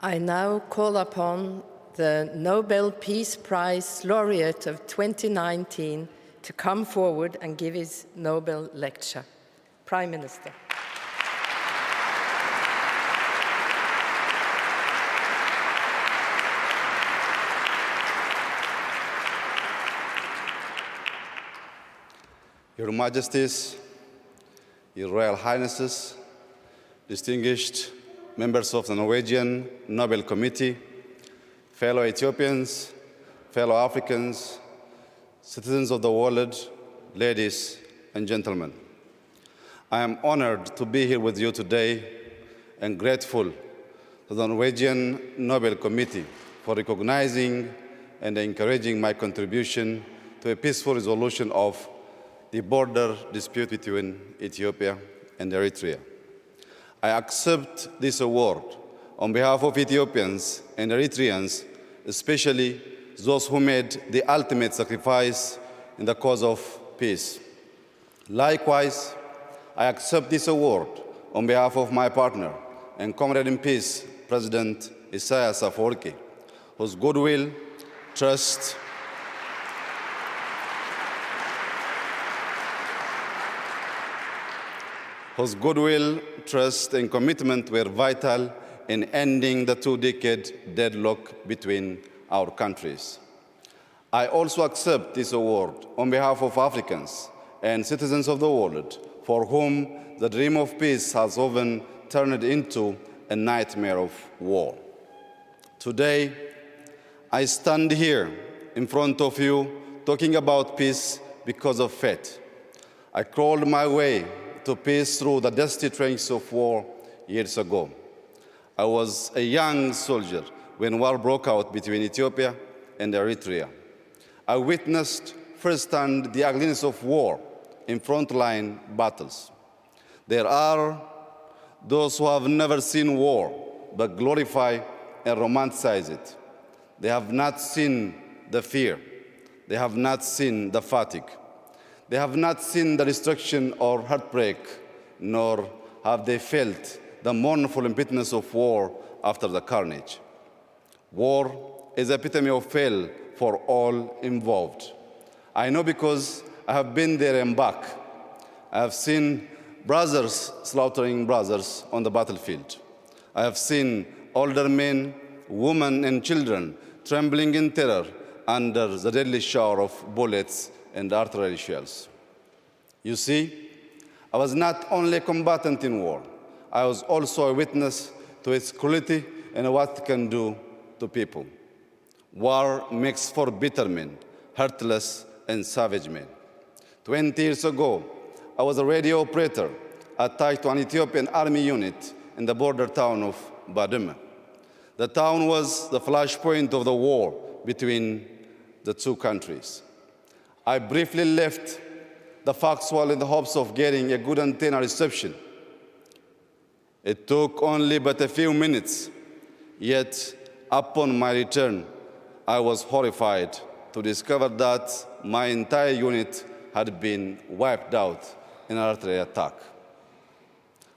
I now call upon the Nobel Peace Prize laureate of 2019 to come forward and give his Nobel lecture. Prime Minister. Your Majesties, Your Royal Highnesses, distinguished members of the Norwegian Nobel Committee, fellow Ethiopians, fellow Africans, citizens of the world, ladies and gentlemen. I am honored to be here with you today and grateful to the Norwegian Nobel Committee for recognizing and encouraging my contribution to a peaceful resolution of the border dispute between Ethiopia and Eritrea. I accept this award on behalf of Ethiopians and Eritreans, especially those who made the ultimate sacrifice in the cause of peace. Likewise, I accept this award on behalf of my partner and comrade in peace, President Isaias Afwerki, whose goodwill, trust, and commitment were vital in ending the two-decade deadlock between our countries. I also accept this award on behalf of Africans and citizens of the world for whom the dream of peace has often turned into a nightmare of war. Today, I stand here in front of you talking about peace because of faith. I crawled my way to peace through the dusty trenches of war years ago. I was a young soldier when war broke out between Ethiopia and Eritrea. I witnessed firsthand the ugliness of war in frontline battles. There are those who have never seen war but glorify and romanticize it. They have not seen the fear. They have not seen the fatigue. They have not seen the destruction or heartbreak, nor have they felt the mournful impotence of war after the carnage. War is the epitome of hell for all involved. I know because I have been there and back. I have seen brothers slaughtering brothers on the battlefield. I have seen older men, women, and children trembling in terror under the deadly shower of bullets and artillery shells. You see, I was not only a combatant in war, I was also a witness to its cruelty and what it can do to people. War makes for bitter men, heartless and savage men. 20 years ago, I was a radio operator attached to an Ethiopian army unit in the border town of Badime. The town was the flashpoint of the war between the two countries. I briefly left the Foxwell in the hopes of getting a good antenna reception. It took only but a few minutes, yet upon my return, I was horrified to discover that my entire unit had been wiped out in an artillery attack.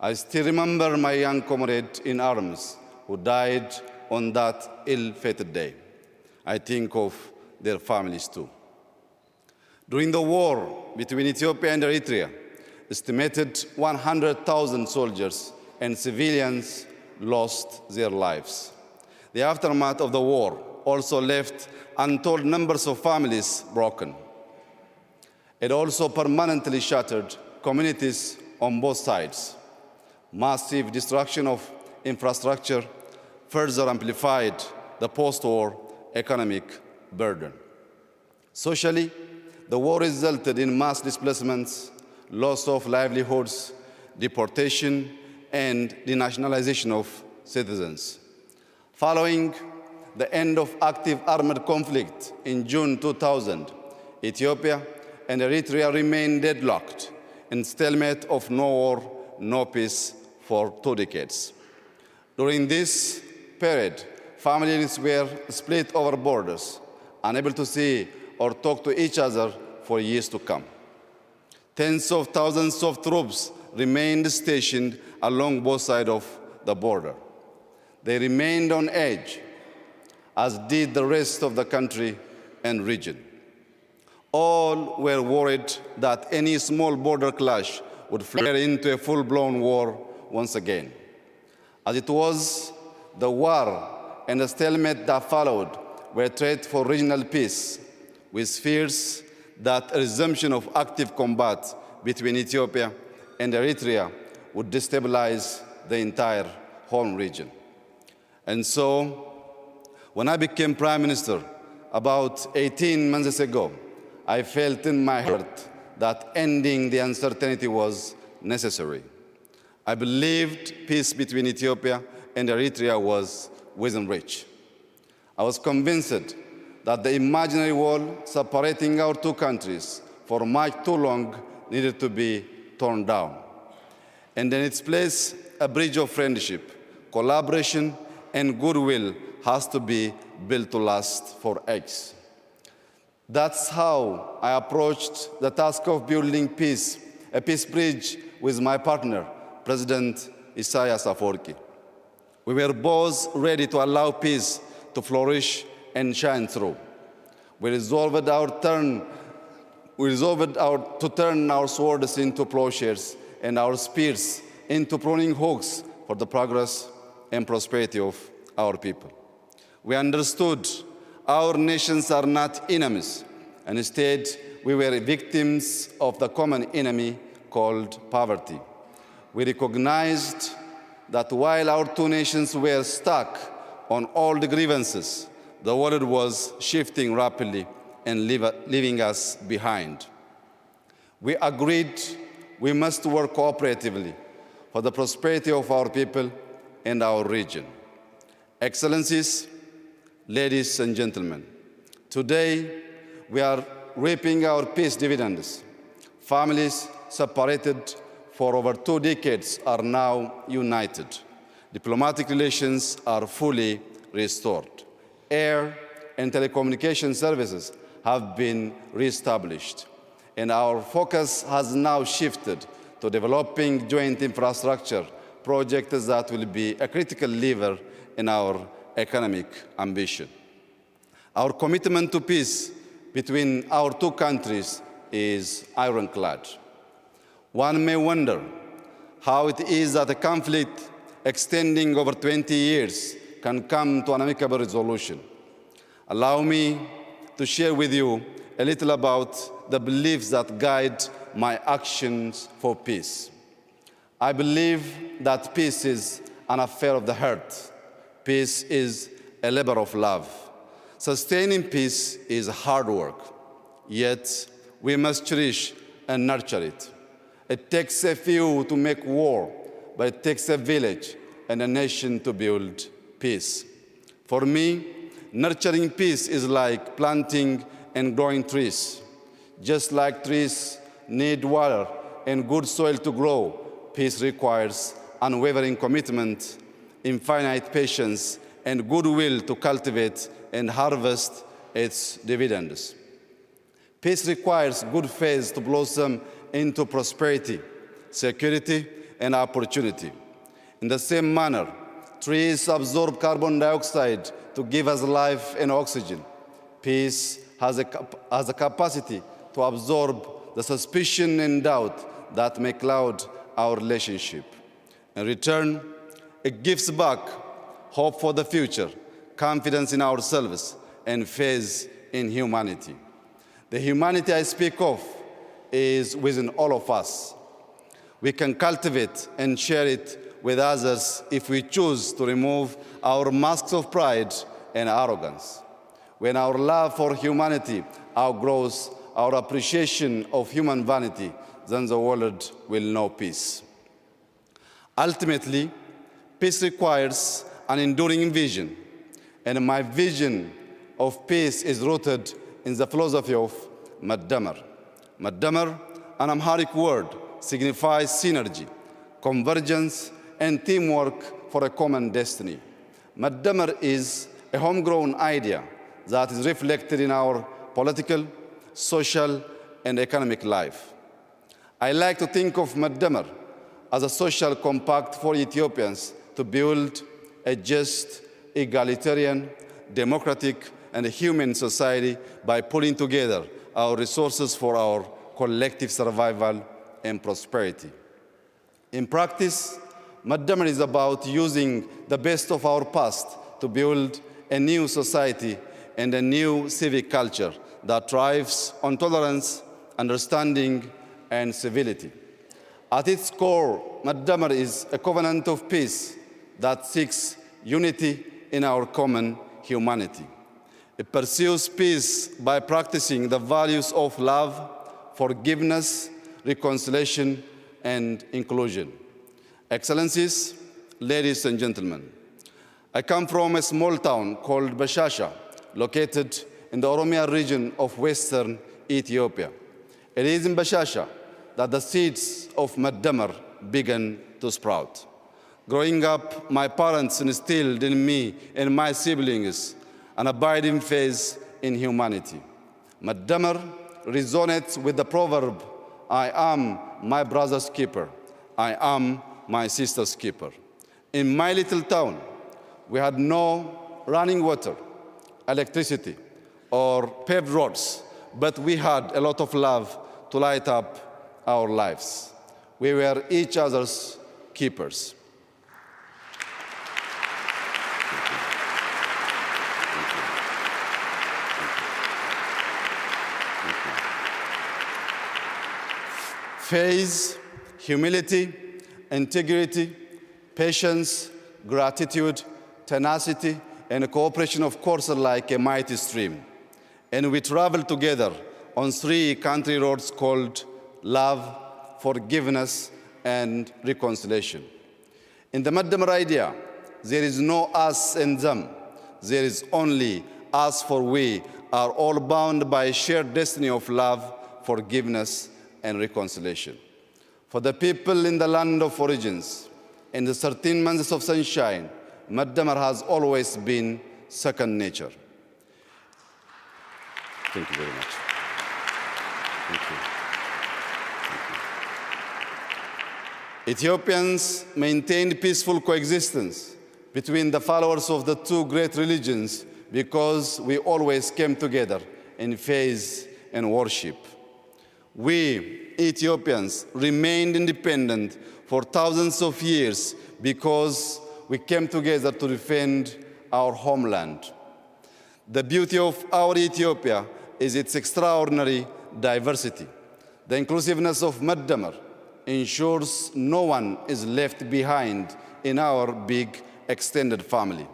I still remember my young comrade in arms who died on that ill-fated day. I think of their families too. During the war between Ethiopia and Eritrea, estimated 100,000 soldiers and civilians lost their lives. The aftermath of the war also left untold numbers of families broken. It also permanently shattered communities on both sides. Massive destruction of infrastructure further amplified the post-war economic burden. Socially, the war resulted in mass displacements, loss of livelihoods, deportation, and denationalization of citizens. Following the end of active armed conflict in June 2000, Ethiopia and Eritrea remained deadlocked in stalemate of no war, no peace for 2 decades. During this period, families were split over borders, unable to see or talk to each other for years to come. Tens of thousands of troops remained stationed along both sides of the border. They remained on edge, as did the rest of the country and region. All were worried that any small border clash would flare into a full-blown war once again. As it was, the war and the stalemate that followed were threats for regional peace, with fears that a resumption of active combat between Ethiopia and Eritrea would destabilize the entire Horn region. And so, when I became Prime Minister about 18 months ago, I felt in my heart that ending the uncertainty was necessary. I believed peace between Ethiopia and Eritrea was within reach. I was convinced that the imaginary wall separating our two countries for much too long needed to be torn down. And in its place, a bridge of friendship, collaboration, and goodwill has to be built to last for ages. That's how I approached the task of building peace, a peace bridge with my partner, President Isaias Afwerki. We were both ready to allow peace to flourish and shine through. We resolved to turn our swords into plowshares and our spears into pruning hooks for the progress and prosperity of our people. We understood our nations are not enemies, and instead we were victims of the common enemy called poverty. We recognized that while our two nations were stuck on all the grievances, the world was shifting rapidly and leaving us behind. We agreed we must work cooperatively for the prosperity of our people and our region. Excellencies, ladies and gentlemen, today we are reaping our peace dividends. Families separated for over 2 decades are now united. Diplomatic relations are fully restored. Air and telecommunication services have been reestablished, and our focus has now shifted to developing joint infrastructure projects that will be a critical lever in our economic ambition. Our commitment to peace between our two countries is ironclad. One may wonder how it is that a conflict extending over 20 years can come to an amicable resolution. Allow me to share with you a little about the beliefs that guide my actions for peace. I believe that peace is an affair of the heart. Peace is a labor of love. Sustaining peace is hard work, yet we must cherish and nurture it. It takes a few to make war, but it takes a village and a nation to build peace. For me, nurturing peace is like planting and growing trees. Just like trees need water and good soil to grow, peace requires unwavering commitment, infinite patience, and goodwill to cultivate and harvest its dividends. Peace requires good faith to blossom into prosperity, security, and opportunity. In the same manner, trees absorb carbon dioxide to give us life and oxygen. Peace has a capacity to absorb the suspicion and doubt that may cloud our relationship. In return, it gives back hope for the future, confidence in ourselves, and faith in humanity. The humanity I speak of is within all of us. We can cultivate and share it with others if we choose to remove our masks of pride and arrogance. When our love for humanity outgrows our appreciation of human vanity, then the world will know peace. Ultimately, peace requires an enduring vision, and my vision of peace is rooted in the philosophy of Maddamar. Maddamar, an Amharic word, signifies synergy, convergence, and teamwork for a common destiny. Maddamar is a homegrown idea that is reflected in our political, social, and economic life. I like to think of Maddamar as a social compact for Ethiopians to build a just, egalitarian, democratic, and human society by pulling together our resources for our collective survival and prosperity. In practice, Madamar is about using the best of our past to build a new society and a new civic culture that thrives on tolerance, understanding, and civility. At its core, Madamar is a covenant of peace that seeks unity in our common humanity. It pursues peace by practicing the values of love, forgiveness, reconciliation, and inclusion. Excellencies, ladies and gentlemen, I come from a small town called Bashasha, located in the Oromia region of western Ethiopia. It is in Bashasha that the seeds of Madamar began to sprout. Growing up, my parents instilled in me and my siblings an abiding faith in humanity. Madamar resonates with the proverb, I am my brother's keeper, I am my sister's keeper. In my little town, we had no running water, electricity, or paved roads, but we had a lot of love to light up our lives. We were each other's keepers. Faith, humility, integrity, patience, gratitude, tenacity, and cooperation, of course, are like a mighty stream. And we travel together on 3 country roads called love, forgiveness, and reconciliation. In the Madamar idea, there is no us and them. There is only us, for we are all bound by a shared destiny of love, forgiveness, and reconciliation. For the people in the land of origins, in the 13 months of sunshine, Madamar has always been second nature. Thank you very much. Thank you. Thank you. Ethiopians maintained peaceful coexistence between the followers of the 2 great religions because we always came together in faith and worship. We, Ethiopians, remained independent for thousands of years because we came together to defend our homeland. The beauty of our Ethiopia is its extraordinary diversity. The inclusiveness of Madamar ensures no one is left behind in our big extended family.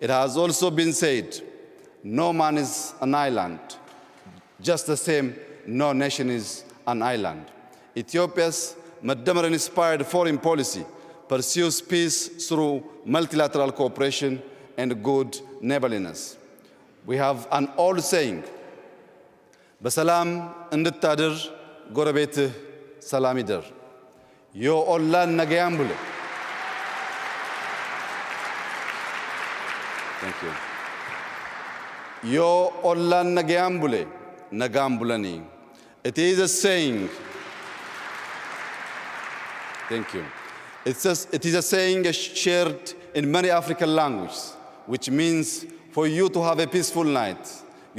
It has also been said, no man is an island, just the same no nation is an island. Ethiopia's Madamar-inspired foreign policy pursues peace through multilateral cooperation and good neighborliness. We have an old saying, በሰላም እንድታድር ጎረቤትህ ሰላም ይደር ዮ ኦላን ነገያም ብሎ Thank you. ዮ ኦላን ነገያም ብሎ ነጋም ብለኒ It is a saying. Thank you. It is a saying shared in many African languages, which means for you to have a peaceful night,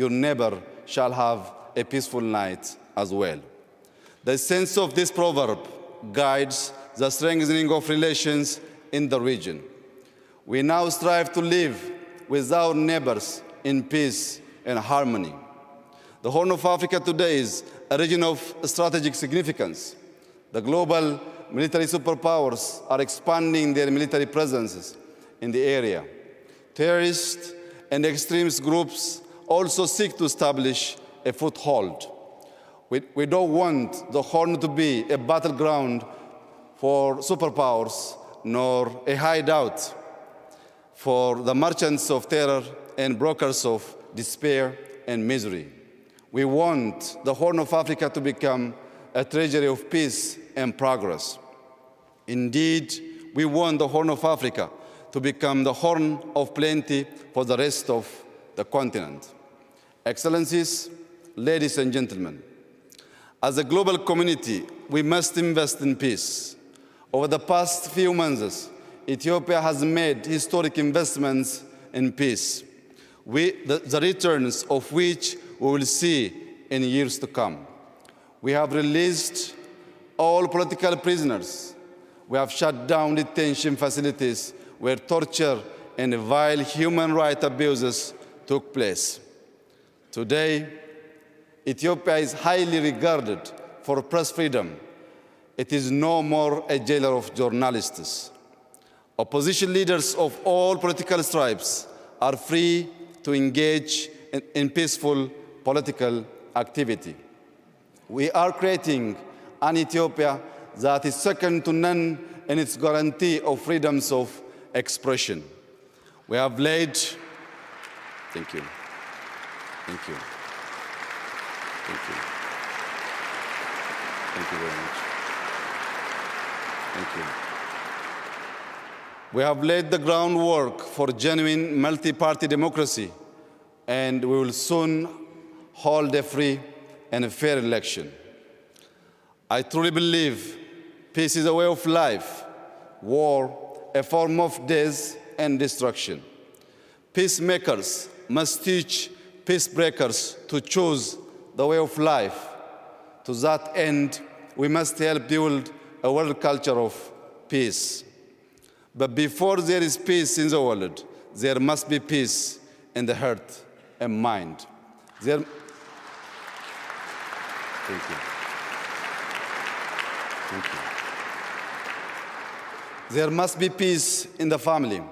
your neighbor shall have a peaceful night as well. The sense of this proverb guides the strengthening of relations in the region. We now strive to live with our neighbors in peace and harmony. The Horn of Africa today is a region of strategic significance. The global military superpowers are expanding their military presences in the area. Terrorist and extremist groups also seek to establish a foothold. We don't want the Horn to be a battleground for superpowers nor a hideout for the merchants of terror and brokers of despair and misery. We want the Horn of Africa to become a treasury of peace and progress. Indeed, we want the Horn of Africa to become the horn of plenty for the rest of the continent. Excellencies, ladies and gentlemen, as a global community, we must invest in peace. Over the past few months, Ethiopia has made historic investments in peace, the returns of which we will see in years to come. We have released all political prisoners. We have shut down detention facilities where torture and vile human rights abuses took place. Today, Ethiopia is highly regarded for press freedom. It is no more a jailer of journalists. Opposition leaders of all political stripes are free to engage in peaceful political activity. We are creating an Ethiopia that is second to none in its guarantee of freedoms of expression. We have laid, thank you, thank you, thank you, thank you very much, thank you. We have laid the groundwork for genuine multi-party democracy, and we will soon hold a free and a fair election. I truly believe peace is a way of life, war a form of death and destruction. Peacemakers must teach peacebreakers to choose the way of life. To that end, we must help build a world culture of peace. But before there is peace in the world, there must be peace in the heart and mind. Thank you. Thank you. There must be peace in the family,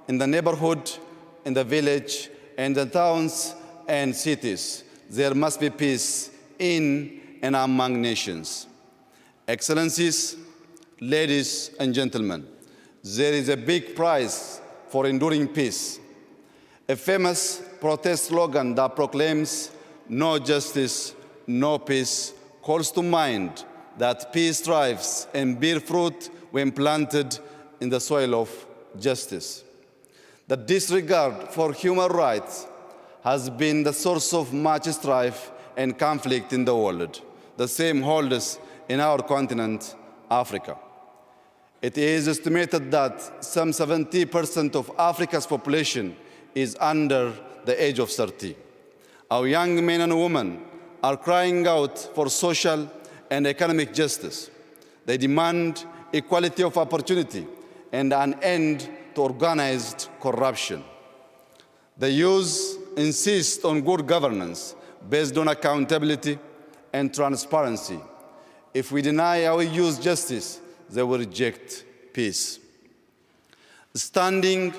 in the neighborhood, in the village, and the towns and cities. There must be peace in and among nations. Excellencies, ladies and gentlemen, there is a big prize for enduring peace. A famous protest slogan that proclaims "No justice, no peace" calls to mind that peace thrives and bears fruit when planted in the soil of justice. The disregard for human rights has been the source of much strife and conflict in the world. The same holds in our continent, Africa. It is estimated that some 70% of Africa's population is under the age of 30. Our young men and women are crying out for social and economic justice. They demand equality of opportunity and an end to organized corruption. The youth insist on good governance based on accountability and transparency. If we deny our youth justice, they will reject peace. Standing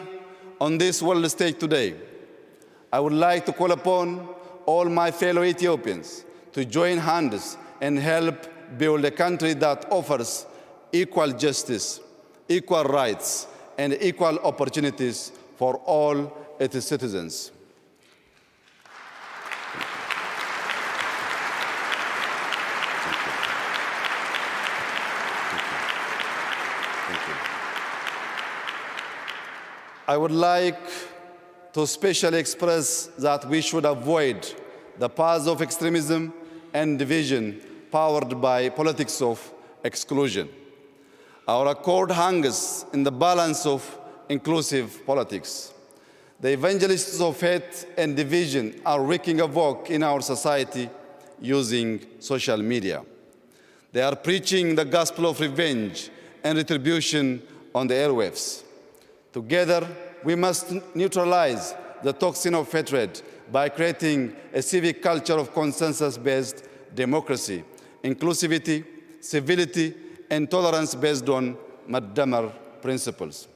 on this world stage today, I would like to call upon all my fellow Ethiopians to join hands and help build a country that offers equal justice, equal rights, and equal opportunities for all its citizens. I would like to specially express that we should avoid the paths of extremism and division powered by politics of exclusion. Our accord hangs in the balance of inclusive politics. The evangelists of hate and division are wreaking havoc in our society using social media. They are preaching the gospel of revenge and retribution on the airwaves. Together, we must neutralize the toxin of hatred by creating a civic culture of consensus-based democracy, inclusivity, civility, and tolerance based on Madamar principles.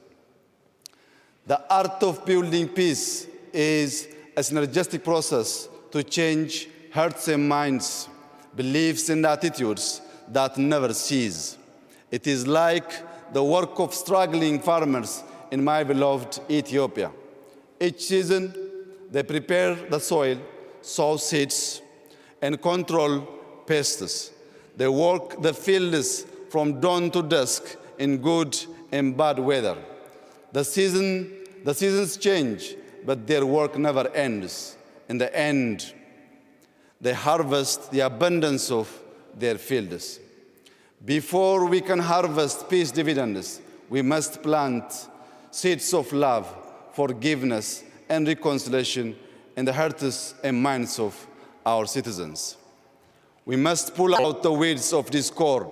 The art of building peace is a synergistic process to change hearts and minds, beliefs and attitudes that never cease. It is like the work of struggling farmers in my beloved Ethiopia. Each season, they prepare the soil, sow seeds, and control pests. They work the fields from dawn to dusk in good and bad weather. The seasons change, but their work never ends. In the end, they harvest the abundance of their fields. Before we can harvest peace dividends, we must plant seeds of love, forgiveness, and reconciliation in the hearts and minds of our citizens. We must pull out the weeds of discord,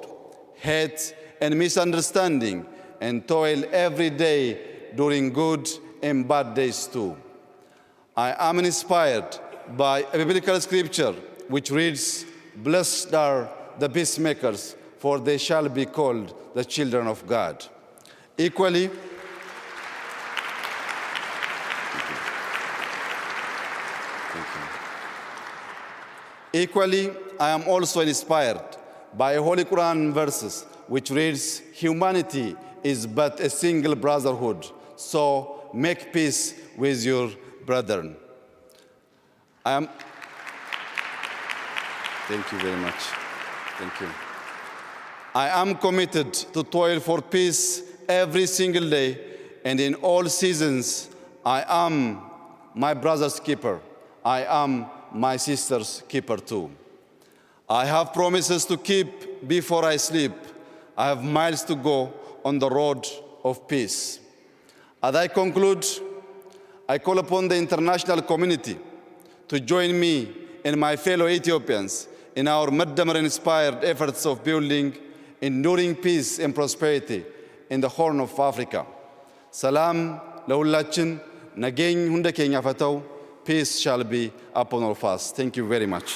hate, and misunderstanding, and toil every day during good and bad days too. I am inspired by a biblical scripture which reads, "Blessed are the peacemakers, for they shall be called the children of God." Equally, I am also inspired by Holy Quran verses which reads, "Humanity is but a single brotherhood, so make peace with your brethren." Thank you very much. Thank you. I am committed to toil for peace every single day, and in all seasons, I am my brother's keeper. I am my sister's keeper too. I have promises to keep before I sleep. I have miles to go on the road of peace. As I conclude, I call upon the international community to join me and my fellow Ethiopians in our Muddamar-inspired efforts of building enduring peace and prosperity in the Horn of Africa. Salam ለሁላችን ነገኝ ሁንደ ኬኛ ፈተው. Peace shall be upon all of us. Thank you very much.